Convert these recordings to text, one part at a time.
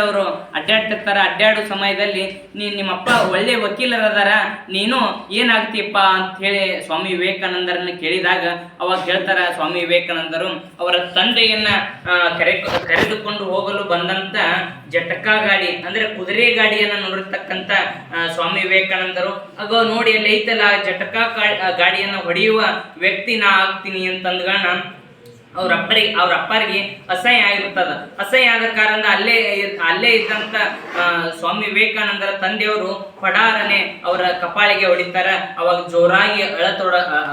ಅವರು ಅಡ್ಡಾಡ್ತಿರ್ತಾರ. ಅಡ್ಡಾಡೋ ಸಮಯದಲ್ಲಿ ನಿಮ್ಮಪ್ಪ ಒಳ್ಳೆ ವಕೀಲರದಾರ, ನೀನು ಏನಾಗ್ತೀಯಪ್ಪ ಅಂತ ಹೇಳಿ ಸ್ವಾಮಿ ವಿವೇಕಾನಂದರನ್ನ ಕೇಳಿದಾಗ ಅವಾಗ ಹೇಳ್ತಾರ ಸ್ವಾಮಿ ವಿವೇಕಾನಂದರು ಅವರ ತಂದೆಯನ್ನ ಕರೆದುಕೊಂಡು ಹೋಗಲು ಬಂದಂತ ಜಟಕಾ ಗಾಡಿ ಅಂದ್ರೆ ಕುದುರೆ ಗಾಡಿಯನ್ನ ನೋಡಿರ್ತಕ್ಕಂಥ ಸ್ವಾಮಿ ವಿವೇಕಾನಂದರು ಆಗ ನೋಡಿ ಅಲ್ಲಿ ಐತಲ್ಲ ಜಟಕಾ ಗಾಡಿಯನ್ನ ಹೊಡೆಯುವ ವ್ಯಕ್ತಿ ನಾ ಆಗ್ತೀನಿ ಅಂತಂದ್ಗಳನ್ನ ಅವ್ರ ಅಪ್ಪರಿಗೆ ಅಸಹ್ಯ ಆಗಿರ್ತದ. ಅಸಹ್ಯ ಆದ ಕಾರಣ ಅಲ್ಲೇ ಇದ್ದಂತ ಸ್ವಾಮಿ ವಿವೇಕಾನಂದರ ತಂದೆಯವರು ಪಡಾರನೆ ಅವರ ಕಪಾಳಿಗೆ ಹೊಡಿತಾರ. ಅವಾಗ ಜೋರಾಗಿ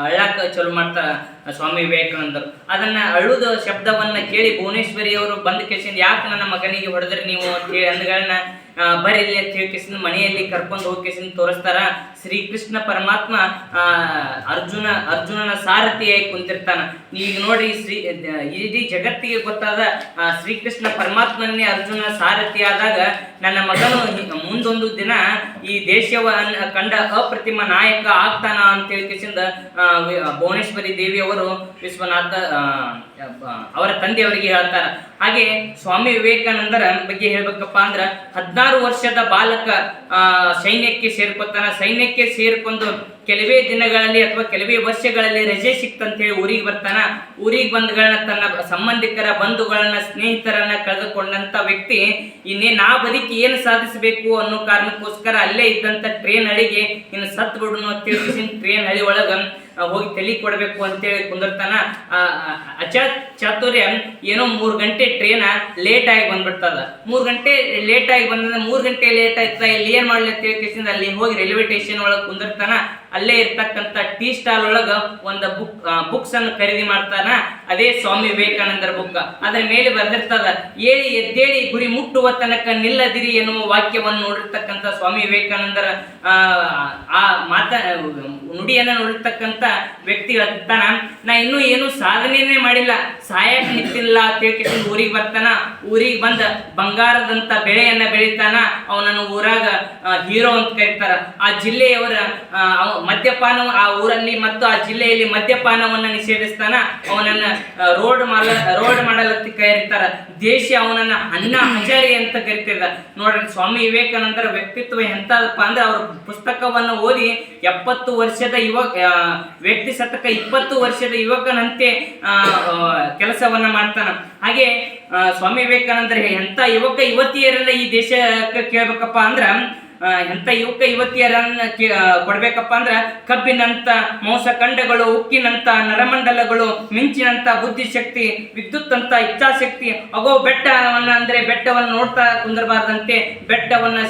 ಅಳ್ಳಾಕ ಚಲೋ ಮಾಡ್ತಾರ ಸ್ವಾಮಿ ವಿವೇಕಾನಂದರು. ಅದನ್ನ ಅಳುದ ಶಬ್ದವನ್ನ ಕೇಳಿ ಭುವನೇಶ್ವರಿ ಅವರು ಬಂದ ಕೇಸಿಂದ ಯಾಕೆ ನನ್ನ ಮಗನಿಗೆ ಹೊಡೆದ್ರಿ ನೀವು ಅಂತ ಹೇಳಿ ಅಂದ್ಗಳನ್ನ ಬರೀ ಕೇಸಿಂದ ಮನೆಯಲ್ಲಿ ಕರ್ಕೊಂಡು ಹೋಗಿ ಕೇಸಿಂದ ತೋರಿಸ್ತಾರ. ಶ್ರೀಕೃಷ್ಣ ಪರಮಾತ್ಮ ಅರ್ಜುನನ ಸಾರಥಿಯಾಗಿ ಕುಂತಿರ್ತಾನ. ಈಗ ನೋಡಿ ಇಡೀ ಜಗತ್ತಿಗೆ ಗೊತ್ತಾದ ಶ್ರೀಕೃಷ್ಣ ಪರಮಾತ್ಮನೇ ಅರ್ಜುನ ಸಾರಥಿ ಆದಾಗ ನನ್ನ ಮಗನು ಮುಂದೊಂದು ದಿನ ಈ ದೇಶವನ್ನ ಕಂಡ ಅಪ್ರತಿಮ ನಾಯಕ ಆಗ್ತಾನ ಅಂತ ಹೇಳಿಕೆಸಿಂದ ಭುವನೇಶ್ವರಿ ದೇವಿಯವರು ವಿಶ್ವನಾಥ ಅವರ ತಂದೆಯವರಿಗೆ ಹೇಳ್ತಾರ. ಹಾಗೆ ಸ್ವಾಮಿ ವಿವೇಕಾನಂದರ ಬಗ್ಗೆ ಹೇಳ್ಬೇಕಪ್ಪ ಅಂದ್ರ 16 ವರ್ಷದ ಬಾಲಕ ಸೈನ್ಯಕ್ಕೆ ಸೇರ್ಕೊತಾನ. ಸೈನ್ಯಕ್ಕೆ ಸೇರ್ಕೊಂಡು ಕೆಲವೇ ದಿನಗಳಲ್ಲಿ ಅಥವಾ ಕೆಲವೇ ವರ್ಷಗಳಲ್ಲಿ ರಜೆ ಸಿಕ್ತಂತ ಹೇಳಿ ಊರಿಗೆ ಬರ್ತಾನ. ಊರಿಗೆ ಬಂದ್ಗಳನ್ನ ತನ್ನ ಸಂಬಂಧಿಕರ ಬಂಧುಗಳನ್ನ ಸ್ನೇಹಿತರನ್ನ ಕಳೆದುಕೊಂಡಂತ ವ್ಯಕ್ತಿ ನಾ ಬದುಕಿ ಏನು ಸಾಧಿಸಬೇಕು ಅನ್ನೋ ಕಾರಣಕ್ಕೋಸ್ಕರ ಅಲ್ಲೇ ಇದ್ದಂತ ಟ್ರೇನ್ ಹಳಿಗೆ ಇನ್ನು ಸತ್ ಬಿಡುನು ಅಂತ ಟ್ರೇನ್ ಹಳಿ ಒಳಗ ಹೋಗಿ ತಲೆ ಕೊಡ್ಬೇಕು ಅಂತೇಳಿ ಕುಂದಿರ್ತಾನ. ಚಾತುರ್ಯ ಏನೋ 3 ಗಂಟೆ ಟ್ರೇನ್ ಲೇಟ್ ಆಗಿ ಬಂದ್ಬಿಡ್ತದ. 3 ಗಂಟೆ ಲೇಟ್ ಆಗಿ ಬಂದ 3 ಗಂಟೆ ಲೇಟ್ ಆಯ್ತಾ ಇಲ್ಲಿ ಏನ್ ಮಾಡ್ಲಿ ಅಂತ ಹೇಳಿ ಅಲ್ಲಿ ಹೋಗಿ ರೈಲ್ವೆ ಸ್ಟೇಷನ್ ಒಳಗೆ ಕುಂದಿರ್ತಾನ. ಅಲ್ಲೇ ಇರ್ತಕ್ಕಂಥ ಟೀ ಸ್ಟಾಲ್ ಒಳಗ ಒಂದು ಬುಕ್ಸ್ ಅನ್ನು ಖರೀದಿ ಮಾಡ್ತಾನ. ಅದೇ ಸ್ವಾಮಿ ವಿವೇಕಾನಂದರ ಬುಕ್. ಅದ್ರ ಮೇಲೆ ಬರ್ದಿರ್ತದ ಏಳಿ ಎದ್ದೇಳಿ ಗುರಿ ಮುಟ್ಟುವ ತನಕ ನಿಲ್ಲದಿರಿ ಎನ್ನುವ ವಾಕ್ಯವನ್ನು ನೋಡಿರ್ತಕ್ಕಂಥ ಸ್ವಾಮಿ ವಿವೇಕಾನಂದರ ಆ ನುಡಿಯನ್ನ ನೋಡಿರ್ತಕ್ಕಂಥ ವ್ಯಕ್ತಿ ಹೇಳ್ತಾನ, ನಾ ಇನ್ನೂ ಏನು ಸಾಧನೆನೇ ಮಾಡಿಲ್ಲ, ಸಾಯಕ್ ನಿಂತಿಲ್ಲ ಅಂತ ಹೇಳ್ಕೊಂಡು ಊರಿಗೆ ಬರ್ತಾನ. ಊರಿಗೆ ಬಂದ ಬಂಗಾರದಂತ ಬೆಳೆಯನ್ನ ಬೆಳಿತಾನ. ಅವನನ್ನು ಊರಾಗ ಹೀರೋ ಅಂತ ಕರೀತಾರ. ಆ ಜಿಲ್ಲೆಯವರ ಮದ್ಯಪಾನ ಆ ಊರಲ್ಲಿ ಮತ್ತು ಆ ಜಿಲ್ಲೆಯಲ್ಲಿ ಮದ್ಯಪಾನವನ್ನ ನಿಷೇಧಿಸ್ತಾನ. ಅವನನ್ನ ರೋಡ್ ಮಾಡಲತ್ತಿ ಕರೀತಾರ. ದೇಶ ಅವನನ್ನ ಅಣ್ಣ ಹಜಾರಿ ಅಂತ ಕರಿತಿದ್ದ. ನೋಡ್ರಿ ಸ್ವಾಮಿ ವಿವೇಕಾನಂದರ ವ್ಯಕ್ತಿತ್ವ ಎಂತದಪ್ಪ ಅಂದ್ರೆ ಅವ್ರ ಪುಸ್ತಕವನ್ನು ಓದಿ 70 ವರ್ಷದ ವ್ಯಕ್ತಿ ಸತಕ 20 ವರ್ಷದ ಯುವಕನಂತೆ ಕೆಲಸವನ್ನ ಮಾಡ್ತಾನ. ಹಾಗೆ ಸ್ವಾಮಿ ವಿವೇಕಾನಂದರ ಎಂತ ಯುವಕ ಯುವತಿಯರೆಲ್ಲ ಈ ದೇಶಕ್ಕೆ ಕೇಳ್ಬೇಕಪ್ಪ ಅಂದ್ರ ಎಂತ ಯುವಕ ಯುವತಿಯರನ್ನ ಕೊಡ್ಬೇಕಪ್ಪ ಅಂದ್ರ ಕಬ್ಬಿನಂತ ಮೋಸಖಂಡಗಳು, ಉಕ್ಕಿನಂತ ನರಮಂಡಲಗಳು, ಮಿಂಚಿನಂತ ಬುದ್ಧಿಶಕ್ತಿ, ವಿದ್ಯುತ್ ಅಂತ ಇಚ್ಛಾಶಕ್ತಿ. ಅಗೋ ಬೆಟ್ಟವನ್ನ ನೋಡ್ತಾ ಕುಂದರಬಾರ್ದಂತೆ, ಬೆಟ್ಟವನ್ನ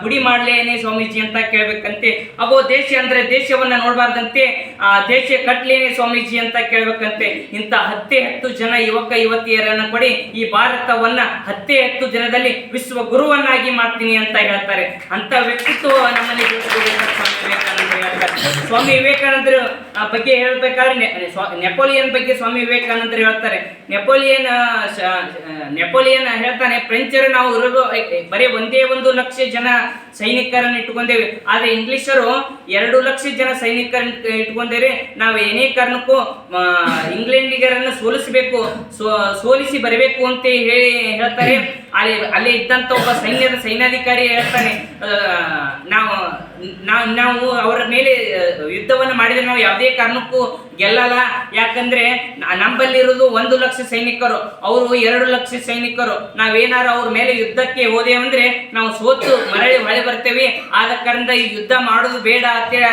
ಪುಡಿ ಮಾಡ್ಲೇನೆ ಸ್ವಾಮೀಜಿ ಅಂತ ಕೇಳ್ಬೇಕಂತೆ. ಅಗೋ ದೇಶ ಅಂದ್ರೆ ದೇಶವನ್ನ ನೋಡ್ಬಾರ್ದಂತೆ, ಆ ದೇಶ ಕಟ್ಲೇನೆ ಸ್ವಾಮೀಜಿ ಅಂತ ಕೇಳ್ಬೇಕಂತೆ. ಇಂತ 10 ಜನ ಯುವಕ ಯುವತಿಯರನ್ನ ಕೊಡಿ, ಈ ಭಾರತವನ್ನ 10 ಜನದಲ್ಲಿ ವಿಶ್ವ ಗುರುವನ್ನಾಗಿ ಮಾಡ್ತೀನಿ ಅಂತ ಹೇಳ್ತಾರೆ. ಅಂತ ವ್ಯಕ್ತಿತ್ವ ನಮ್ಮಲ್ಲಿ ಸ್ವಾಮಿ ವಿವೇಕಾನಂದರು ಬಗ್ಗೆ ಹೇಳ್ಬೇಕಾದ್ರೆ ನೆಪೋಲಿಯನ್ ಬಗ್ಗೆ ಸ್ವಾಮಿ ವಿವೇಕಾನಂದರು ಹೇಳ್ತಾರೆ. ನೆಪೋಲಿಯನ್ ಹೇಳ್ತಾನೆ, ಫ್ರೆಂಚರು ನಾವು ಬರೀ 1 ಲಕ್ಷ ಜನ ಸೈನಿಕರನ್ನು ಇಟ್ಕೊಂಡೇವೆ, ಆದ್ರೆ ಇಂಗ್ಲಿಷರು 2 ಲಕ್ಷ ಜನ ಸೈನಿಕರನ್ನು ಇಟ್ಕೊಂಡೇವೆ. ನಾವು ಏನೇ ಕಾರಣಕ್ಕೂ ಇಂಗ್ಲೆಂಡಿಗರನ್ನು ಸೋಲಿಸಿ ಬರಬೇಕು ಅಂತ ಹೇಳ್ತಾರೆ. ಅಲ್ಲಿ ಇದ್ದಂತ ಒಬ್ಬ ಸೈನ್ಯಾಧಿಕಾರಿ ಹೇಳ್ತಾನೆ, ನಾವು ಅವರ ಮೇಲೆ ಯುದ್ಧವನ್ನು ಮಾಡಿದ್ರೆ ನಾವು ಯಾವುದೇ ಕಾರಣಕ್ಕೂ ಗೆಲ್ಲಲ್ಲ. ಯಾಕಂದ್ರೆ ನಮ್ಮಲ್ಲಿರುವುದು 1 ಲಕ್ಷ ಸೈನಿಕರು, ಅವರು 2 ಲಕ್ಷ ಸೈನಿಕರು. ನಾವೇನಾರು ಅವ್ರ ಮೇಲೆ ಯುದ್ಧಕ್ಕೆ ಹೋದೇವಂದ್ರೆ ನಾವು ಸೋತು ಮರಳಿ ಹೊಳೆ ಬರ್ತೇವೆ. ಆದ ಕಾರಣ ಈ ಯುದ್ಧ ಮಾಡೋದು ಬೇಡ ಅಂತೇಳಿ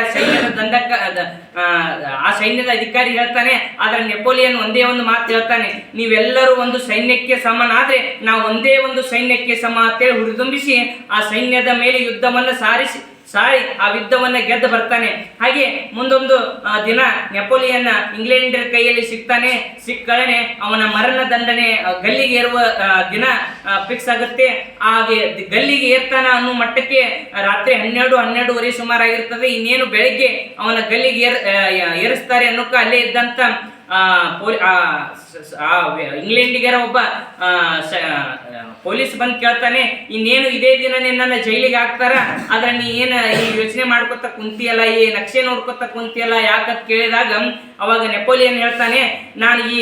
ಆ ಸೈನ್ಯದ ಅಧಿಕಾರಿ ಹೇಳ್ತಾನೆ. ಆದ್ರೆ ನೆಪೋಲಿಯನ್ ಒಂದೇ ಒಂದು ಮಾತು ಹೇಳ್ತಾನೆ, ನೀವೆಲ್ಲರೂ ಒಂದು ಸೈನ್ಯಕ್ಕೆ ಸಮನಾದ್ರೆ ನಾವು ಒಂದೇ ಒಂದು ಸೈನ್ಯಕ್ಕೆ ಸಮ ಅಂತೇಳಿ ಹುರಿದುಂಬಿಸಿ ಆ ಸೈನ್ಯದ ಮೇಲೆ ಯುದ್ಧವನ್ನು ಸಾರಿ ಆ ಯುದ್ಧವನ್ನ ಗೆದ್ದು ಬರ್ತಾನೆ. ಹಾಗೆ ಮುಂದೊಂದು ದಿನ ನೆಪೋಲಿಯನ್ ಇಂಗ್ಲೆಂಡರ ಕೈಯಲ್ಲಿ ಸಿಕ್ಕಳನೆ ಅವನ ಮರಣ ದಂಡನೆ ಗಲ್ಲಿಗೆ ಏರುವ ದಿನ ಫಿಕ್ಸ್ ಆಗುತ್ತೆ. ಹಾಗೆ ಗಲ್ಲಿಗೆ ಏರ್ತಾನ ಅನ್ನೋ ಮಟ್ಟಕ್ಕೆ ರಾತ್ರಿ 12-12:30 ಸುಮಾರಾಗಿರ್ತದೆ. ಇನ್ನೇನು ಬೆಳಗ್ಗೆ ಅವನ ಗಲ್ಲಿಗೆ ಏರಿಸ್ತಾರೆ ಅನ್ನೋಕೆ ಅಲ್ಲೇ ಇದ್ದಂತ ಇಂಗ್ಲೆಂಡಿಗರ ಒಬ್ಬ ಪೊಲೀಸ್ ಬಂದು ಕೇಳ್ತಾನೆ, ಇನ್ನೇನು ಇದೇ ದಿನ ನಿನ್ನ ಜೈಲಿಗೆ ಹಾಕ್ತಾರ, ಆದ್ರೆ ನೀ ಏನು ಈ ಯೋಚನೆ ಮಾಡ್ಕೊತ ಕುಂತಿಯಲ್ಲ, ಈ ನಕ್ಷೆ ನೋಡ್ಕೊತ ಕುಂತಿಯಲ್ಲ ಯಾಕಂತ ಕೇಳಿದಾಗ ಅವಾಗ ನೆಪೋಲಿಯನ್ ಹೇಳ್ತಾನೆ, ನಾನು ಈ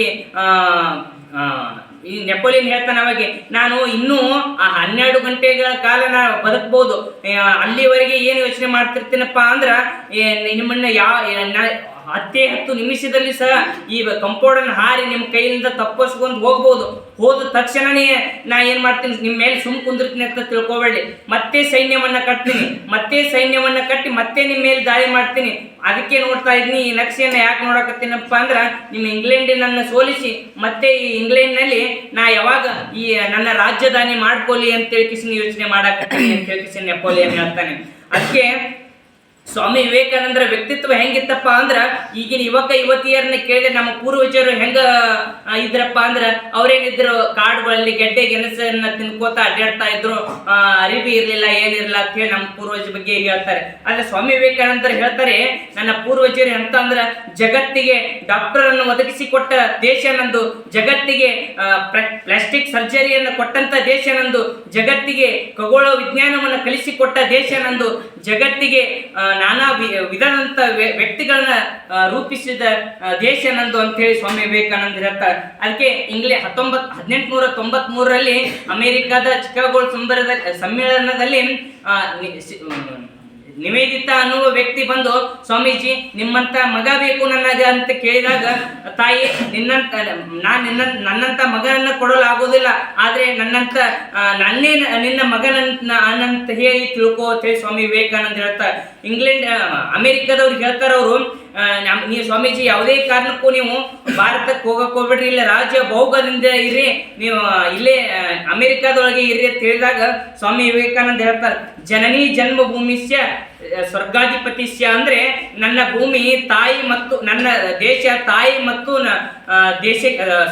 ಈ ನೆಪೋಲಿಯನ್ ಹೇಳ್ತಾನೆ ಅವಾಗ, ನಾನು ಇನ್ನೂ ಆ 12 ಗಂಟೆಗಳ ಕಾಲ ನಾ ಬದುಕಬಹುದು, ಅಲ್ಲಿವರೆಗೆ ಏನು ಯೋಚನೆ ಮಾಡ್ತಿರ್ತೀನಪ್ಪ ಅಂದ್ರ ನಿಮ್ಮನ್ನ ಹತ್ತೇ 10 ನಿಮಿಷದಲ್ಲಿ ಸಹ ಈ ಕಂಪೌಂಡನ್ನು ಹಾರಿ ನಿಮ್ಮ ಕೈಯಿಂದ ತಪ್ಪಿಸ್ಕೊಂಡು ಹೋಗ್ಬೋದು. ಹೋದ ತಕ್ಷಣನೇ ನಾ ಏನ್ ಮಾಡ್ತೀನಿ, ನಿಮ್ಮ ಮೇಲೆ ಕುಂದಿರ್ತೀನಿ ಅಂತ ತಿಳ್ಕೊಬೇಡಿ. ಮತ್ತೆ ಸೈನ್ಯವನ್ನ ಕಟ್ತೀನಿ, ಮತ್ತೆ ನಿಮ್ಮ ಮೇಲೆ ದಾಳಿ ಮಾಡ್ತೀನಿ. ಅದಕ್ಕೆ ನೋಡ್ತಾ ಇದ್ದೀನಿ, ಈ ನಕ್ಷೆಯನ್ನ ಯಾಕೆ ನೋಡಕತ್ತೀನಪ್ಪ ಅಂದ್ರ ನಿಮ್ಮ ಇಂಗ್ಲೆಂಡಿನನ್ನ ಸೋಲಿಸಿ ಮತ್ತೆ ಈ ಇಂಗ್ಲೆಂಡ್ನಲ್ಲಿ ನಾ ಯಾವಾಗ ಈ ನನ್ನ ರಾಜಧಾನಿ ಮಾಡ್ಕೊಲಿ ಅಂತ ಹೇಳ್ಕಿಸಿ ಯೋಚನೆ ಮಾಡಾಕತ್ತೀನಿ ಅಂತ ಹೇಳ್ಕಿಸಿ ನೆಪೋಲಿಯನ್ ಹೇಳ್ತಾನೆ. ಅದಕ್ಕೆ ಸ್ವಾಮಿ ವಿವೇಕಾನಂದರ ವ್ಯಕ್ತಿತ್ವ ಹೆಂಗಿತ್ತಪ್ಪ ಅಂದ್ರ, ಈಗಿನ ಯುವತಿಯರನ್ನ ಕೇಳಿದ್ರೆ ನಮ್ಮ ಪೂರ್ವಜರು ಹೆಂಗ ಇದ್ರಪ್ಪ ಅಂದ್ರ, ಅವ್ರೇನಿದ್ರು ಕಾಡುಗಳಲ್ಲಿ ಗೆಡ್ಡೆ ಗೆಣಸನ್ನ ತಿನ್ಕೋತ ಅಡ್ಡಾಡ್ತಾ ಇದ್ರು, ಅರಿವಿ ಇರ್ಲಿಲ್ಲ, ಏನಿರ್ಲಿಲ್ಲ ಅಂತ ಹೇಳಿ ನಮ್ಮ ಪೂರ್ವಜರ ಬಗ್ಗೆ ಹೇಳ್ತಾರೆ. ಆದ್ರೆ ಸ್ವಾಮಿ ವಿವೇಕಾನಂದರು ಹೇಳ್ತಾರೆ, ನನ್ನ ಪೂರ್ವಜರು ಅಂತ ಅಂದ್ರ ಜಗತ್ತಿಗೆ ಡಾಕ್ಟರ್ ಅನ್ನು ಒದಗಿಸಿಕೊಟ್ಟ ದೇಶ ನಂದು, ಜಗತ್ತಿಗೆ ಪ್ಲಾಸ್ಟಿಕ್ ಸರ್ಜರಿಯನ್ನು ಕೊಟ್ಟಂತ ದೇಶ ನಂದು, ಜಗತ್ತಿಗೆ ಖಗೋಳ ವಿಜ್ಞಾನವನ್ನು ಕಲಿಸಿಕೊಟ್ಟ ದೇಶ ನಂದು, ಜಗತ್ತಿಗೆ ನಾನಾ ವಿಧದಂತ ವ್ಯಕ್ತಿಗಳನ್ನ ರೂಪಿಸಿದ ದೇಶ ನಂದು ಅಂತ ಹೇಳಿ ಸ್ವಾಮಿ ವಿವೇಕಾನಂದ ಹೇಳ್ತಾರೆ. ಅದಕ್ಕೆ 1893ರಲ್ಲಿ ಅಮೆರಿಕದ ಚಿಕಾಗೋ ಸಮ್ಮೇಳನದಲ್ಲಿ ನಿವೇದಿತಾ ಅನ್ನುವ ವ್ಯಕ್ತಿ ಬಂದು, ಸ್ವಾಮೀಜಿ ನಿಮ್ಮಂತ ಮಗ ಬೇಕು ನನಗೆ ಅಂತ ಕೇಳಿದಾಗ, ತಾಯಿ ನನ್ನಂತ ಮಗನನ್ನ ಕೊಡಲು ಆಗೋದಿಲ್ಲ, ಆದ್ರೆ ನಿನ್ನ ಮಗನಂತ ಹೇಳಿ ತಿಳ್ಕೋ ಅಂತ ಹೇಳಿ ಸ್ವಾಮಿ ವಿವೇಕಾನಂದ ಹೇಳ್ತಾರೆ. ಅಮೆರಿಕದವ್ರಿಗೆ ಹೇಳ್ತಾರ ಅವರು, ನೀವು ಸ್ವಾಮೀಜಿ ಯಾವುದೇ ಕಾರಣಕ್ಕೂ ನೀವು ಭಾರತಕ್ಕೆ ಹೋಗಕ್ ಹೋಗ್ಬೇಡ್ರಿ, ಇಲ್ಲ ರಾಜ್ಯ ಭೋಗದಿಂದ ಇರ್ರಿ, ನೀವು ಇಲ್ಲೇ ಅಮೆರಿಕಾದೊಳಗೆ ಇರ್ರಿ ಅಂತ ಹೇಳಿದಾಗ ಸ್ವಾಮಿ ವಿವೇಕಾನಂದ ಹೇಳ್ತಾರೆ, ಜನನಿ ಜನ್ಮಭೂಮಿಸ್ಯ ಸ್ವರ್ಗಾಧಿಪತಿಸ್ಯ, ಅಂದ್ರೆ ನನ್ನ ಭೂಮಿ ತಾಯಿ ಮತ್ತು ನನ್ನ ದೇಶ ತಾಯಿ ಮತ್ತು ದೇಶ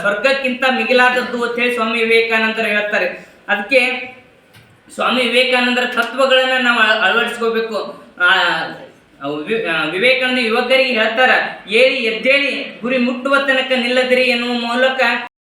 ಸ್ವರ್ಗಕ್ಕಿಂತ ಮಿಗಿಲಾದದ್ದು ಅಂತ ಹೇಳಿ ಸ್ವಾಮಿ ವಿವೇಕಾನಂದರು ಹೇಳ್ತಾರೆ. ಅದಕ್ಕೆ ಸ್ವಾಮಿ ವಿವೇಕಾನಂದರ ತತ್ವಗಳನ್ನ ನಾವು ಅಳವಡಿಸ್ಕೋಬೇಕು. ವಿವೇಕಾನಂದ ಯುವಕರಿಗೆ ಹೇಳ್ತಾರ, ಏಳಿ ಎದ್ದೇಳಿ ಗುರಿ ಮುಟ್ಟುವ ತನಕ ನಿಲ್ಲದಿರಿ ಎನ್ನುವ ಮೂಲಕ